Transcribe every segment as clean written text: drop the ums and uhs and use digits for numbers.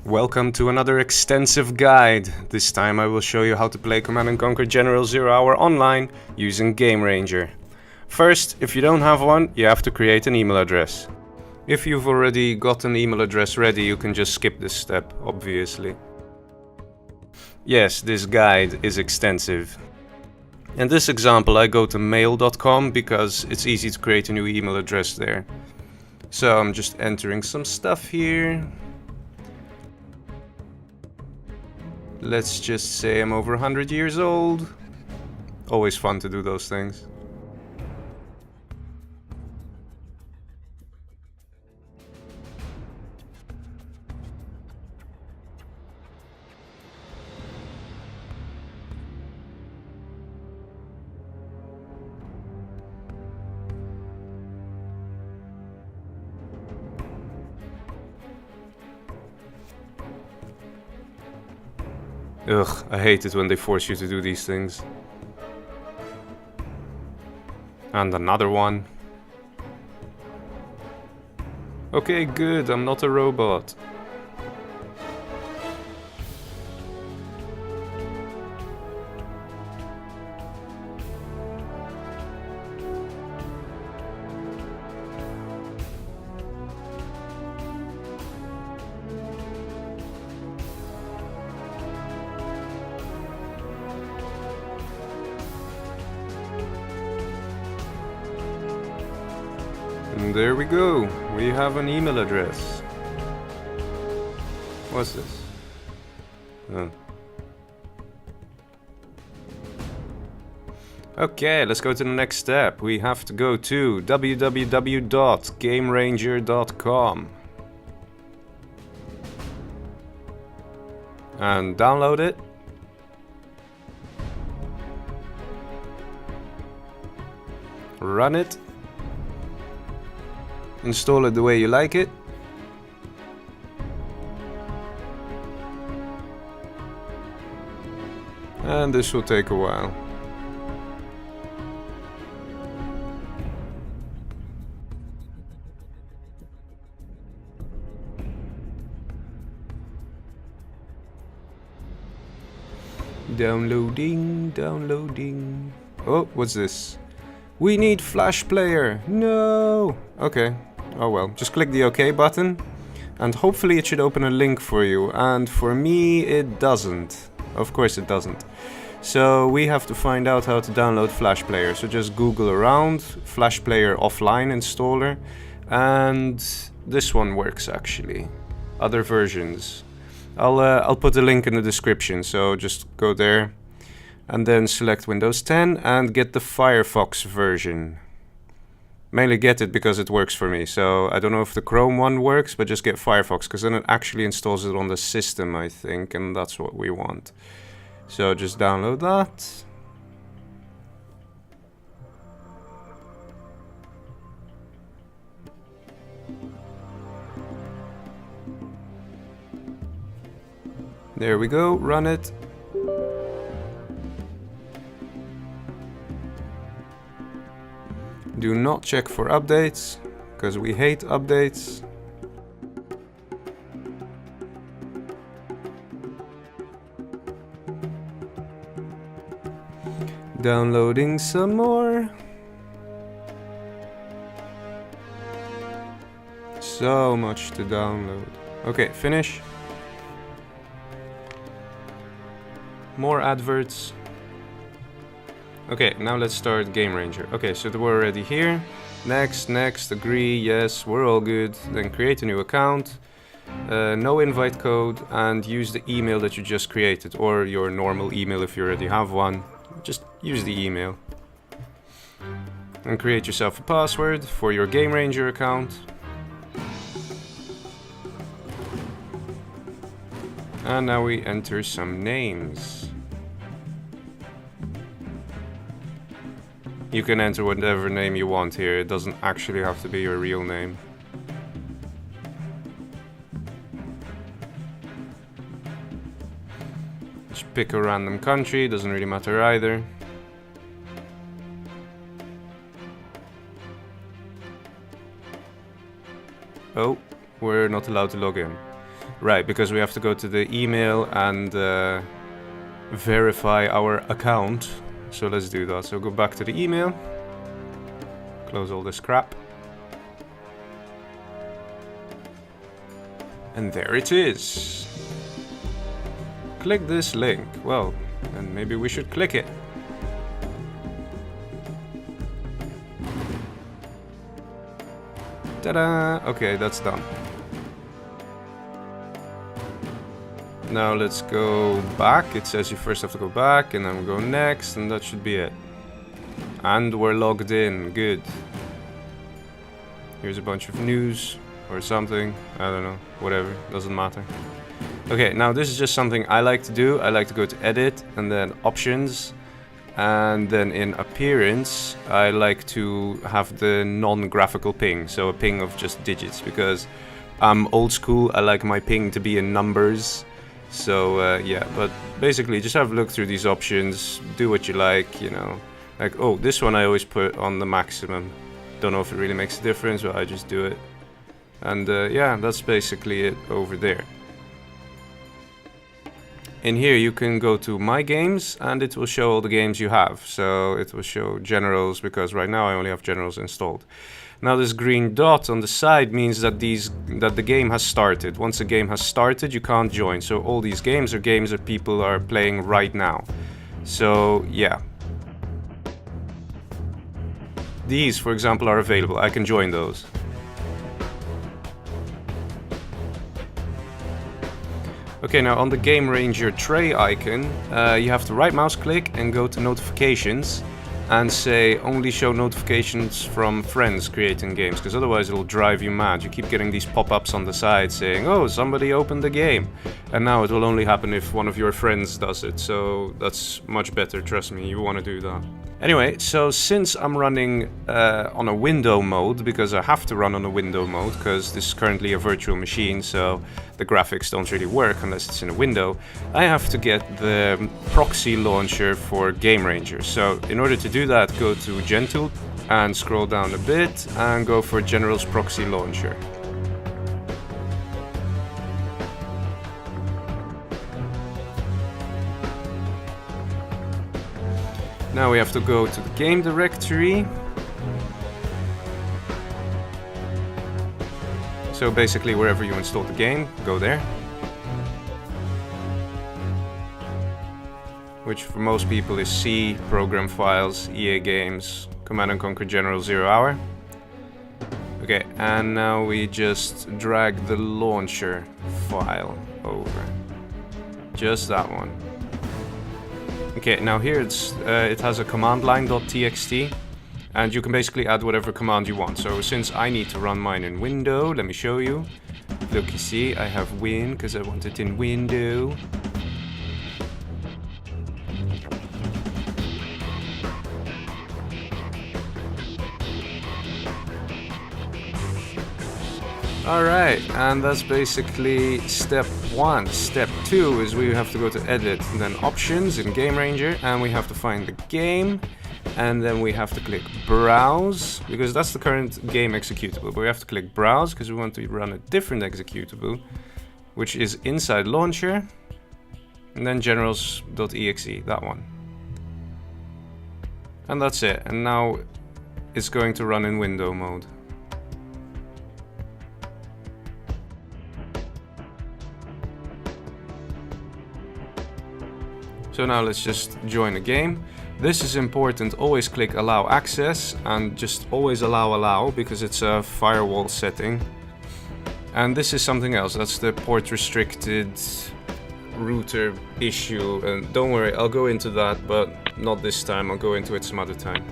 Welcome to another extensive guide. This time I will show you how to play Command & Conquer General Zero Hour online using GameRanger. First, if you don't have one, you have to create an email address. If you've already got an email address ready, you can just skip this step, obviously. Yes, this guide is extensive. In this example I go to mail.com because it's easy to create a new email address there. So I'm just entering some stuff here. Let's just say I'm over 100 years old. Always fun to do those things. Ugh, I hate it when they force you to do these things. And another one. Okay, good, I'm not a robot. And there we go, we have an email address. What's this? Oh. Okay, let's go to the next step. We have to go to www.GameRanger.com and download it. Run it. Install it the way you like it. And this will take a while. Downloading, downloading. Oh, what's this? We need Flash Player. No. Okay. Oh well. Just click the OK button. And hopefully it should open a link for you. And for me, it doesn't. Of course it doesn't. So we have to find out how to download Flash Player. So just Google around. Flash Player offline installer. And this one works actually. Other versions. I'll put a link in the description. So just go there. And then select Windows 10 and get the Firefox version. Mainly get it because it works for me. So I don't know if the Chrome one works, but just get Firefox because then it actually installs it on the system, I think, and that's what we want. So just download that. There we go, run it. Do not check for updates, because we hate updates. Downloading some more. So much to download. Okay, finish. More adverts. Okay, now let's start GameRanger. Okay, so we're already here. Next, next, agree, yes, we're all good. Then create a new account. No invite code, and use the email that you just created, or your normal email if you already have one. Just use the email. And create yourself a password for your GameRanger account. And now we enter some names. You can enter whatever name you want here, it doesn't actually have to be your real name. Just pick a random country, doesn't really matter either. Oh, We're not allowed to log in. Right, because we have to go to the email and verify our account. So let's do that. So go back to the email. Close all this crap. And there it is. Click this link. Well, then maybe we should click it. Ta-da! Okay, that's done. Now let's go back. It says you first have to go back and then we go next, and that should be it. And we're logged in. Good. Here's a bunch of news or something. I don't know. Whatever. Doesn't matter. Okay, now this is just something I like to do. I like to go to edit and then options. And then in appearance, I like to have the non-graphical ping. So a ping of just digits, because I'm old school. I like my ping to be in numbers. So yeah, but basically just have a look through these options, do what you like, you know. Like, oh, this one I always put on the maximum. Don't know if it really makes a difference, but I just do it. And yeah, that's basically it over there. In here you can go to My Games and it will show all the games you have. So it will show generals, because right now I only have generals installed. Now this green dot on the side means that the game has started. Once a game has started, you can't join. So all these games are games that people are playing right now. So yeah. These, for example, are available. I can join those. Okay, now on the GameRanger tray icon, you have to right mouse click and go to notifications and say only show notifications from friends creating games, because otherwise it'll drive you mad. You keep getting these pop-ups on the side saying, oh, somebody opened the game, and now it will only happen if one of your friends does it. So that's much better, trust me, you want to do that. Anyway, so since I'm running on a window mode, because I have to run on a window mode, because this is currently a virtual machine, so the graphics don't really work unless it's in a window, I have to get the proxy launcher for GameRanger. So in order to do that, go to GenTool and scroll down a bit and go for General's Proxy Launcher. Now we have to go to the game directory. So basically wherever you install the game, go there. Which for most people is C, Program Files, EA Games, Command & Conquer General 0 Hour. Okay, and now we just drag the launcher file over. Just that one. Okay, now here it has a command line.txt, and you can basically add whatever command you want. So since I need to run mine in window, let me show you. Look, you see, I have win because I want it in window. Alright, and that's basically step 1. Step 2 is we have to go to edit and then options in GameRanger, and we have to find the game, and then we have to click browse, because that's the current game executable, but we have to click browse because we want to run a different executable, which is inside launcher, and then generals.exe, that one. And that's it, and now it's going to run in window mode. So now let's just join a game. This is important, always click allow access and just always allow because it's a firewall setting. And this is something else, that's the port restricted router issue, and don't worry, I'll go into that, but not this time, I'll go into it some other time.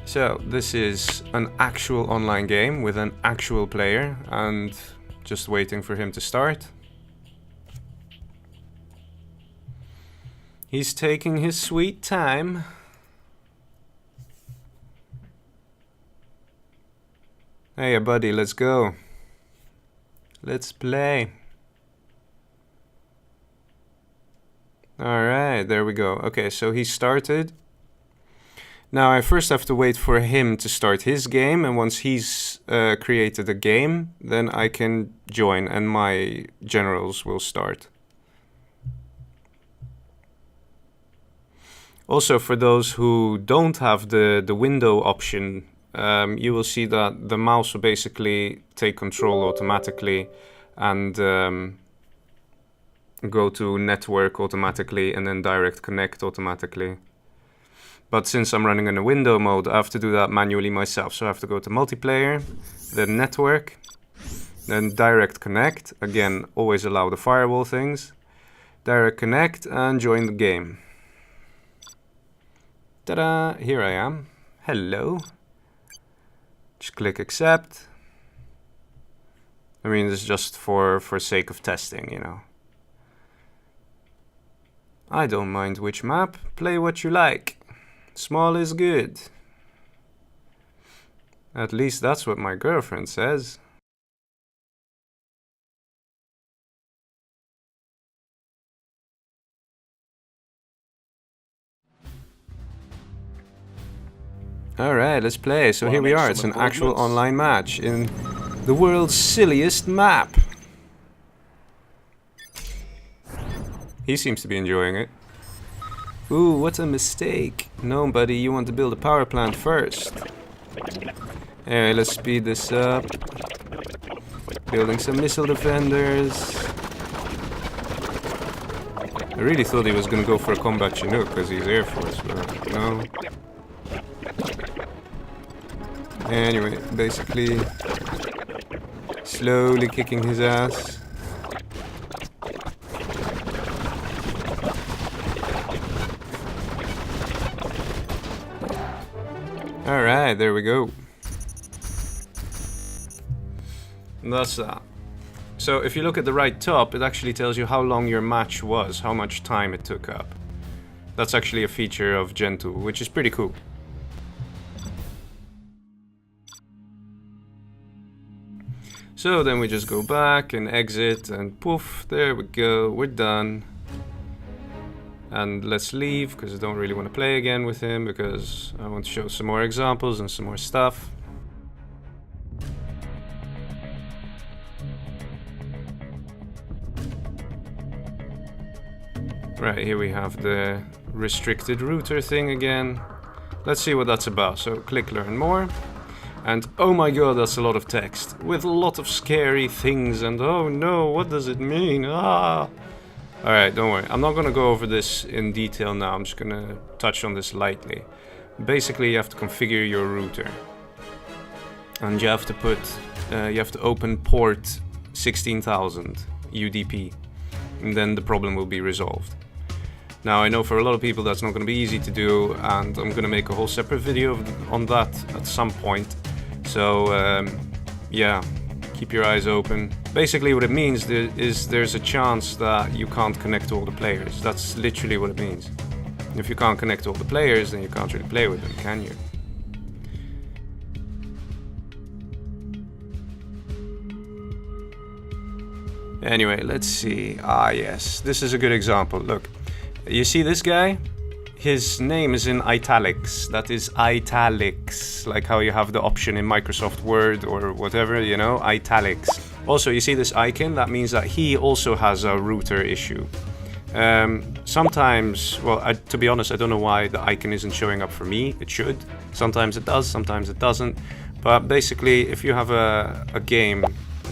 So this is an actual online game with an actual player, and just waiting for him to start. He's taking his sweet time. Hey buddy, let's go. Let's play. Alright, there we go. Okay, so he started. Now I first have to wait for him to start his game, and once he's created a game, then I can join and my generals will start. Also, for those who don't have the window option, you will see that the mouse will basically take control automatically and go to network automatically and then direct connect automatically. But since I'm running in a window mode, I have to do that manually myself. So I have to go to multiplayer, then network, then direct connect. Again, always allow the firewall things. Direct connect and join the game. Ta-da! Here I am. Hello. Just click accept. I mean, this is just for sake of testing, you know. I don't mind which map. Play what you like. Small is good. At least that's what my girlfriend says. Alright, let's play. So here we are. It's an actual online match in the world's silliest map. He seems to be enjoying it. Ooh, what a mistake. No, buddy, you want to build a power plant first. Alright, let's speed this up. Building some missile defenders. I really thought he was going to go for a combat Chinook because he's Air Force, but no. Anyway, basically slowly kicking his ass. Alright, there we go. And that's that. So if you look at the right top, it actually tells you how long your match was, how much time it took up. That's actually a feature of GenTool, which is pretty cool. So then we just go back and exit and poof, there we go, we're done. And let's leave because I don't really want to play again with him because I want to show some more examples and some more stuff. Right, here we have the restricted router thing again. Let's see what that's about. So click learn more. And oh my god, that's a lot of text with a lot of scary things and oh no, what does it mean? Ah! Alright, don't worry. I'm not going to go over this in detail now. I'm just going to touch on this lightly. Basically, you have to configure your router. And you have to put, you have to open port 16,000 UDP. And then the problem will be resolved. Now, I know for a lot of people that's not going to be easy to do, and I'm going to make a whole separate video on that at some point. So, yeah, keep your eyes open. Basically, what it means is there's a chance that you can't connect to all the players. That's literally what it means. If you can't connect to all the players, then you can't really play with them, can you? Anyway, let's see. Ah, yes, this is a good example. Look. You see this guy? His name is in italics. That is italics. Like how you have the option in Microsoft Word or whatever, you know, italics. Also, you see this icon? That means that he also has a router issue. Sometimes, well, to be honest, I don't know why the icon isn't showing up for me. It should. Sometimes it does, sometimes it doesn't. But basically, if you have a game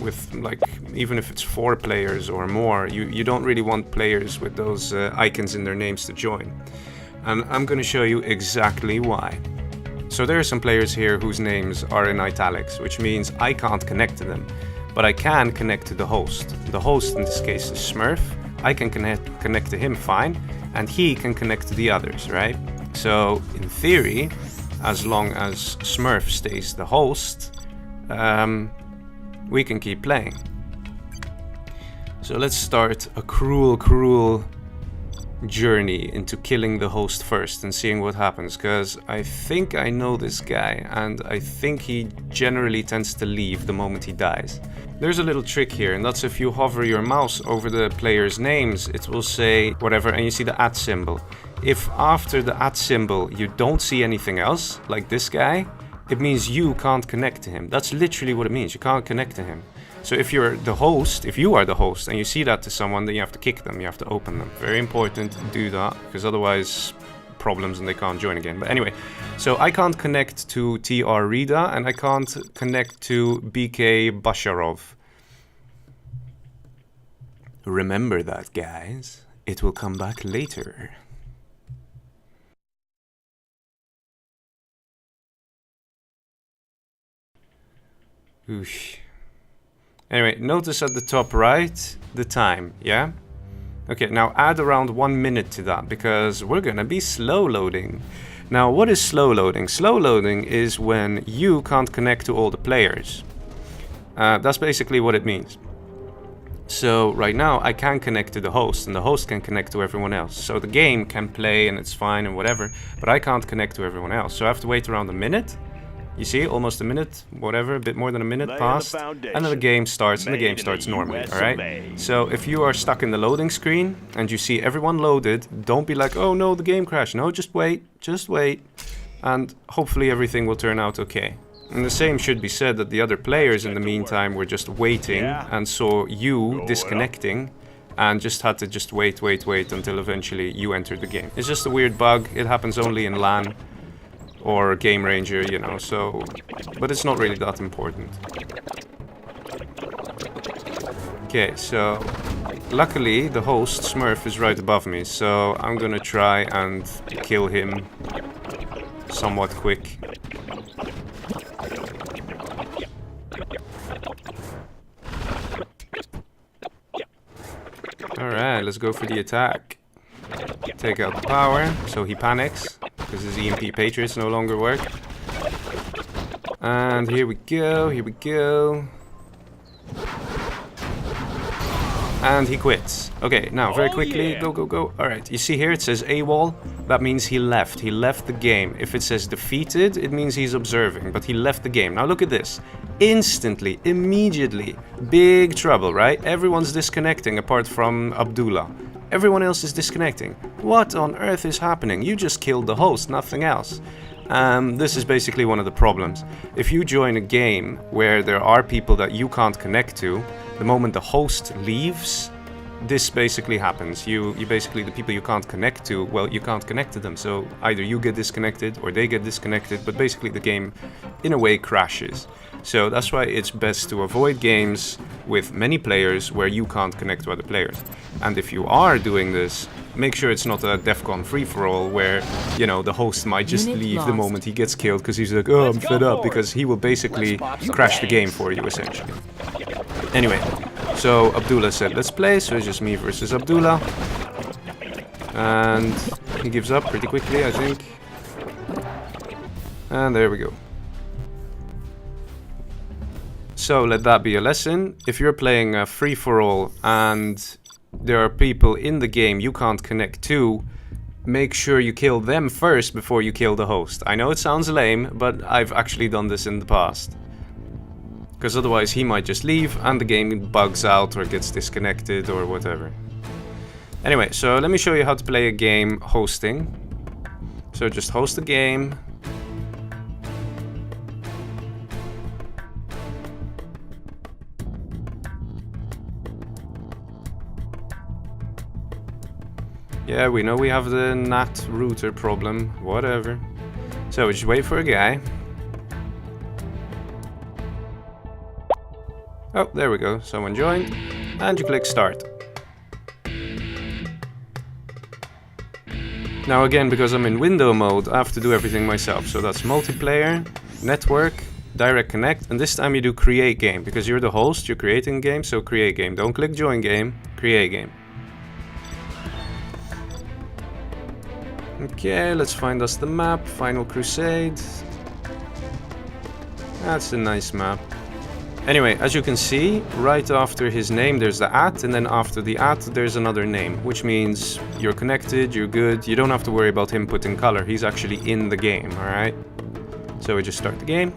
with, like, even if it's 4 players or more, you don't really want players with those icons in their names to join. And I'm going to show you exactly why. So there are some players here whose names are in italics, which means I can't connect to them. But I can connect to the host. The host in this case is Smurf. I can connect to him fine, and he can connect to the others, right? So in theory, as long as Smurf stays the host, we can keep playing. So let's start a cruel journey into killing the host first and seeing what happens, because I think I know this guy and I think he generally tends to leave the moment he dies. There's a little trick here, and that's if you hover your mouse over the players' names, it will say whatever, and you see the @ symbol. if after the @ symbol you don't see anything else, like this guy, it means you can't connect to him. That's literally what it means. You can't connect to him. So if you're the host, if you are the host and you see that to someone, then you have to kick them. You have to open them. Very important to do that, because otherwise problems and they can't join again. But anyway, so I can't connect to TR Rida and I can't connect to BK Basharov. Remember that, guys. It will come back later. Oosh. Anyway, notice at the top right, the time, yeah? Okay, now add around 1 minute to that, because we're gonna be slow loading. Now, what is slow loading? Slow loading is when you can't connect to all the players. That's basically what it means. So right now I can connect to the host and the host can connect to everyone else. So the game can play and it's fine and whatever, but I can't connect to everyone else. So I have to wait around a minute. You see, almost a minute, whatever, a bit more than a minute passed, and then the game starts, and the game starts normally, alright? So if you are stuck in the loading screen, and you see everyone loaded, don't be like, oh no, the game crashed. No, just wait, and hopefully everything will turn out okay. And the same should be said that the other players in the meantime were just waiting, and saw you disconnecting, and just had to just wait until eventually you entered the game. It's just a weird bug, it happens only in LAN. Or GameRanger, you know, so... But it's not really that important. Okay, so... Luckily, the host, Smurf, is right above me, so I'm gonna try and kill him somewhat quick. Alright, let's go for the attack. Take out the power, so he panics. Because his EMP Patriots no longer work. And here we go, And he quits. Okay, now very quickly, go. Alright, you see here it says AWOL. That means he left the game. If it says defeated, it means he's observing, but he left the game. Now look at this. Instantly, immediately, big trouble, right? Everyone's disconnecting apart from Abdullah. Everyone else is disconnecting. What on earth is happening? You just killed the host, nothing else. This is basically one of the problems. If you join a game where there are people that you can't connect to, the moment the host leaves, this basically happens. You basically, the people you can't connect to, well, you can't connect to them. So either you get disconnected or they get disconnected, but basically the game, in a way, crashes. So that's why it's best to avoid games with many players where you can't connect to other players. And if you are doing this, make sure it's not a DEFCON free-for-all where, you know, the host might just leave the moment he gets killed because he's like, oh, I'm fed up, because he will basically crash the game for you, essentially. Anyway, so Abdullah said, let's play, so it's just me versus Abdullah. And he gives up pretty quickly, I think. And there we go. So let that be a lesson. If you're playing a free-for-all and there are people in the game you can't connect to, make sure you kill them first before you kill the host. I know it sounds lame, but I've actually done this in the past. Because otherwise he might just leave and the game bugs out or gets disconnected or whatever. Anyway, so let me show you how to play a game hosting. So just host a game. Yeah, we know we have the NAT Router problem, whatever. So we just wait for a guy. Oh, there we go, someone joined. And you click start. Now again, because I'm in window mode, I have to do everything myself. So that's multiplayer, network, direct connect, and this time you do create game. Because you're the host, you're creating a game, so create game. Don't click join game, create game. Okay, let's find us the map, Final Crusade. That's a nice map. Anyway, as you can see, right after his name there's the @ and then after the @ there's another name, which means you're connected, you're good, you don't have to worry about him putting color, he's actually in the game, alright? So we just start the game.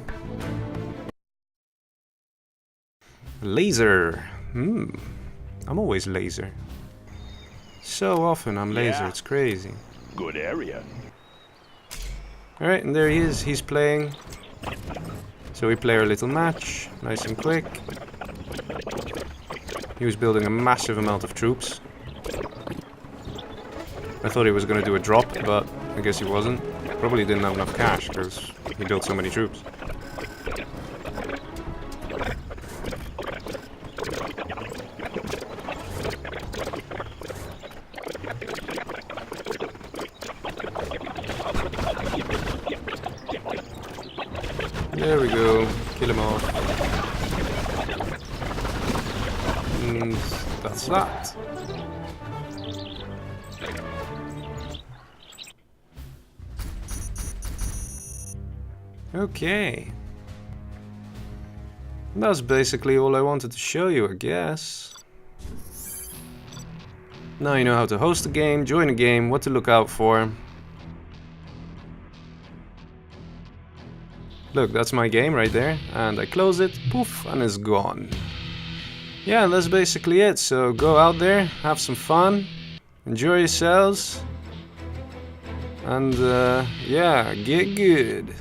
Laser. I'm always laser. So often I'm laser, it's crazy. Good area. Alright, and there he is. He's playing. So we play our little match. Nice and quick. He was building a massive amount of troops. I thought he was going to do a drop, but I guess he wasn't. Probably didn't have enough cash, because he built so many troops. There we go. Kill him off. And that's that. Okay. That's basically all I wanted to show you, I guess. Now you know how to host a game, join a game, what to look out for. Look, that's my game right there, and I close it, poof, and it's gone. Yeah, that's basically it, so go out there, have some fun, enjoy yourselves, and yeah, get good.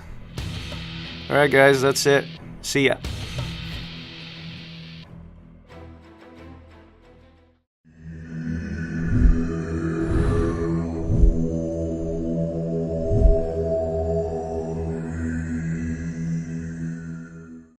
Alright guys, that's it. See ya.